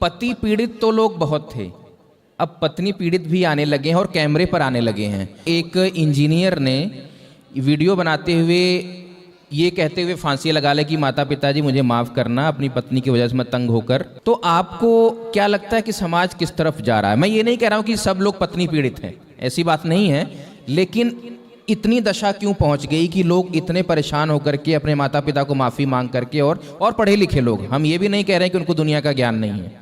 पति पीड़ित तो लोग बहुत थे, अब पत्नी पीड़ित भी आने लगे हैं और कैमरे पर आने लगे हैं। एक इंजीनियर ने वीडियो बनाते हुए ये कहते हुए फांसी लगा ले कि माता पिताजी मुझे माफ़ करना, अपनी पत्नी की वजह से मैं तंग होकर। तो आपको क्या लगता है कि समाज किस तरफ जा रहा है? मैं ये नहीं कह रहा हूँ कि सब लोग पत्नी पीड़ित हैं, ऐसी बात नहीं है, लेकिन इतनी दशा क्यों पहुंच गई कि लोग इतने परेशान होकर के अपने माता पिता को माफ़ी मांग करके, और पढ़े लिखे लोग, हम ये भी नहीं कह रहे हैं कि उनको दुनिया का ज्ञान नहीं है।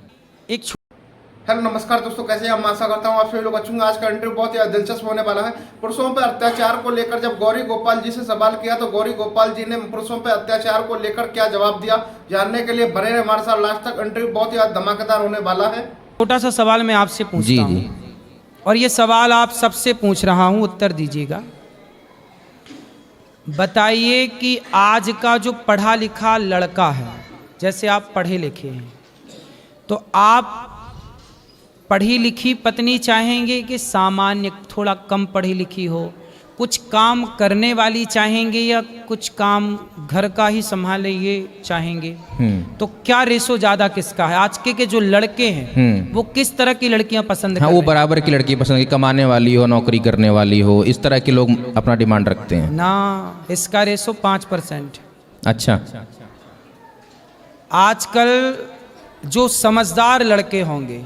हेलो नमस्कार दोस्तों, कैसे हैं? मैं आशा करता हूँ आप सभी लोग अच्छे होंगे। आज का इंटरव्यू बहुत ही दिलचस्प होने वाला है। पुरुषों पर अत्याचार को लेकर जब गौरी गोपाल जी से सवाल किया तो गौरी गोपाल जी ने पुरुषों पर अत्याचार को लेकर क्या जवाब दिया, जानने के लिए बने रहे हमारे साथ लास्ट तक। इंटरव्यू बहुत ही धमाकेदार होने वाला है। छोटा सा सवाल मैं आपसे पूछता हूँ और ये सवाल आप सबसे पूछ रहा हूँ, उत्तर दीजिएगा। बताइए कि आज का जो पढ़ा लिखा लड़का है, जैसे आप पढ़े लिखे हैं, तो आप पढ़ी लिखी पत्नी चाहेंगे कि सामान्य थोड़ा कम पढ़ी लिखी हो, कुछ काम करने वाली चाहेंगे या कुछ काम घर का ही संभाले ये चाहेंगे? तो क्या रेशो ज्यादा किसका है? आज के जो लड़के हैं वो किस तरह की लड़कियां पसंद हाँ, कर वो रहे हैं? बराबर की लड़की पसंद, की कमाने वाली हो, नौकरी करने वाली हो, इस तरह के लोग अपना डिमांड रखते हैं ना। इसका रेशो 5%। अच्छा, आजकल जो समझदार लड़के होंगे,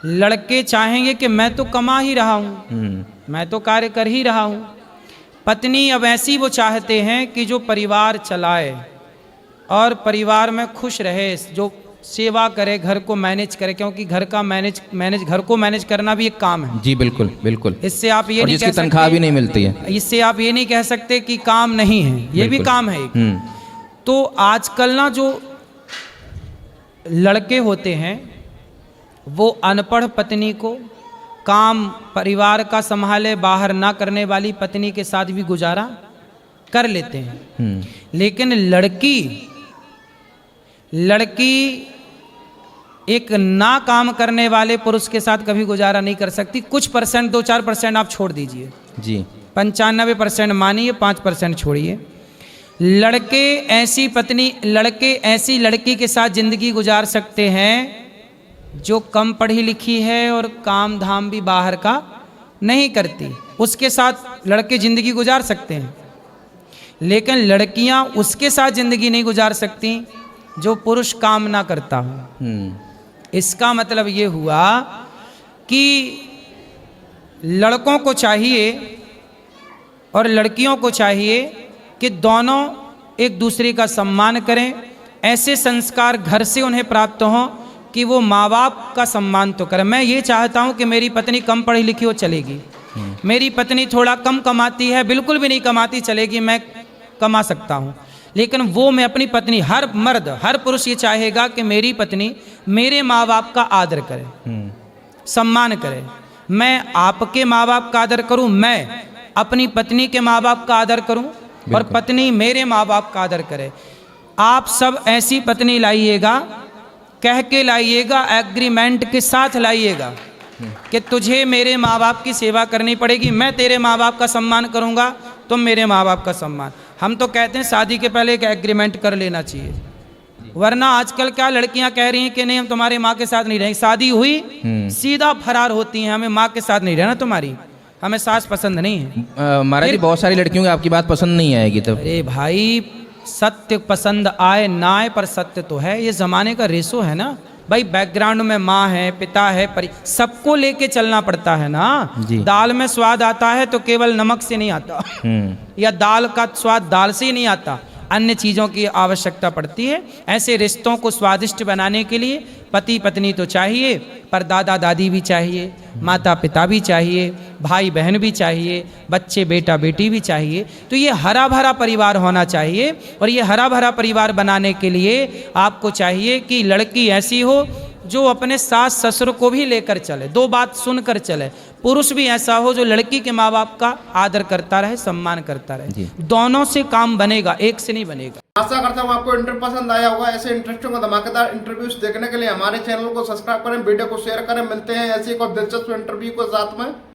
लड़के चाहेंगे कि मैं तो कमा ही रहा हूँ, मैं तो कार्य कर ही रहा हूँ। पत्नी अब ऐसी वो चाहते हैं कि जो परिवार चलाए और परिवार में खुश रहे, जो सेवा करे, घर को मैनेज करे, क्योंकि घर का घर को मैनेज करना भी एक काम है। जी बिल्कुल बिल्कुल। इससे आप ये नहीं कह सकते, तनख्वाह भी नहीं मिलती है, इससे आप ये नहीं कह सकते कि काम नहीं है, ये भी काम है एक। तो आजकल ना जो लड़के होते हैं वो अनपढ़ पत्नी को, काम परिवार का संभाले, बाहर ना करने वाली पत्नी के साथ भी गुजारा कर लेते हैं। लेकिन लड़की एक ना काम करने वाले पुरुष के साथ कभी गुजारा नहीं कर सकती। कुछ परसेंट, 2-4% आप छोड़ दीजिए जी, 95% मानिए, 5% छोड़िए। लड़के ऐसी लड़की के साथ जिंदगी गुजार सकते हैं जो कम पढ़ी लिखी है और काम धाम भी बाहर का नहीं करती, उसके साथ लड़के जिंदगी गुजार सकते हैं। लेकिन लड़कियां उसके साथ जिंदगी नहीं गुजार सकती जो पुरुष काम ना करता हो। इसका मतलब ये हुआ कि लड़कों को चाहिए और लड़कियों को चाहिए कि दोनों एक दूसरे का सम्मान करें। ऐसे संस्कार घर से उन्हें प्राप्त हों कि वो माँ बाप का सम्मान तो करें। मैं ये चाहता हूँ कि मेरी पत्नी कम पढ़ी लिखी हो, चलेगी। मेरी पत्नी थोड़ा कम कमाती है, बिल्कुल भी नहीं कमाती, चलेगी, मैं कमा सकता हूँ। लेकिन वो मैं अपनी पत्नी, हर मर्द, हर पुरुष ये चाहेगा कि मेरी पत्नी मेरे माँ बाप का आदर करे, सम्मान करे। मैं आपके माँ बाप का आदर करूँ, मैं अपनी पत्नी के माँ बाप का आदर करूँ और पत्नी मेरे माँ बाप का आदर करे। आप सब ऐसी पत्नी लाइएगा, कह के लाइएगा, एग्रीमेंट के साथ लाइएगा कि तुझे मेरे माँ बाप की सेवा करनी पड़ेगी, मैं तेरे माँ बाप का सम्मान करूँगा, तुम मेरे माँ बाप का सम्मान। हम तो कहते हैं शादी के पहले एक एग्रीमेंट कर लेना चाहिए, वरना आजकल क्या लड़कियां कह रही हैं कि नहीं हम तुम्हारे माँ के साथ नहीं रहेंगे, शादी हुई सीधा फरार होती हैं, हमें माँ के साथ नहीं रहना, तुम्हारी हमें सास पसंद नहीं है। महाराज जी, बहुत सारी लड़कियों की आपकी बात पसंद नहीं आएगी तब। अरे भाई, सत्य पसंद आए ना आए पर सत्य तो है, ये जमाने का रेशो है ना भाई। बैकग्राउंड में माँ है, पिता है, सबको लेके चलना पड़ता है ना। दाल में स्वाद आता है तो केवल नमक से नहीं आता, या दाल का स्वाद दाल से ही नहीं आता, अन्य चीज़ों की आवश्यकता पड़ती है। ऐसे रिश्तों को स्वादिष्ट बनाने के लिए पति पत्नी तो चाहिए, पर दादा दादी भी चाहिए, माता पिता भी चाहिए, भाई बहन भी चाहिए, बच्चे बेटा बेटी भी चाहिए। तो ये हरा भरा परिवार होना चाहिए, और ये हरा भरा परिवार बनाने के लिए आपको चाहिए कि लड़की ऐसी हो जो अपने सास ससुर को भी लेकर चले, दो बात सुनकर चले। पुरुष भी ऐसा हो जो लड़की के माँ बाप का आदर करता रहे, सम्मान करता रहे। दोनों से काम बनेगा, एक से नहीं बनेगा। आशा करता हूँ आपको इंटरव्यू पसंद आया होगा। ऐसे इंटरेस्टिंग और धमाकेदार इंटरव्यूज देखने के लिए हमारे चैनल को सब्सक्राइब करें, वीडियो को शेयर करें। मिलते हैं ऐसे एक और दिलचस्प इंटरव्यू के साथ में।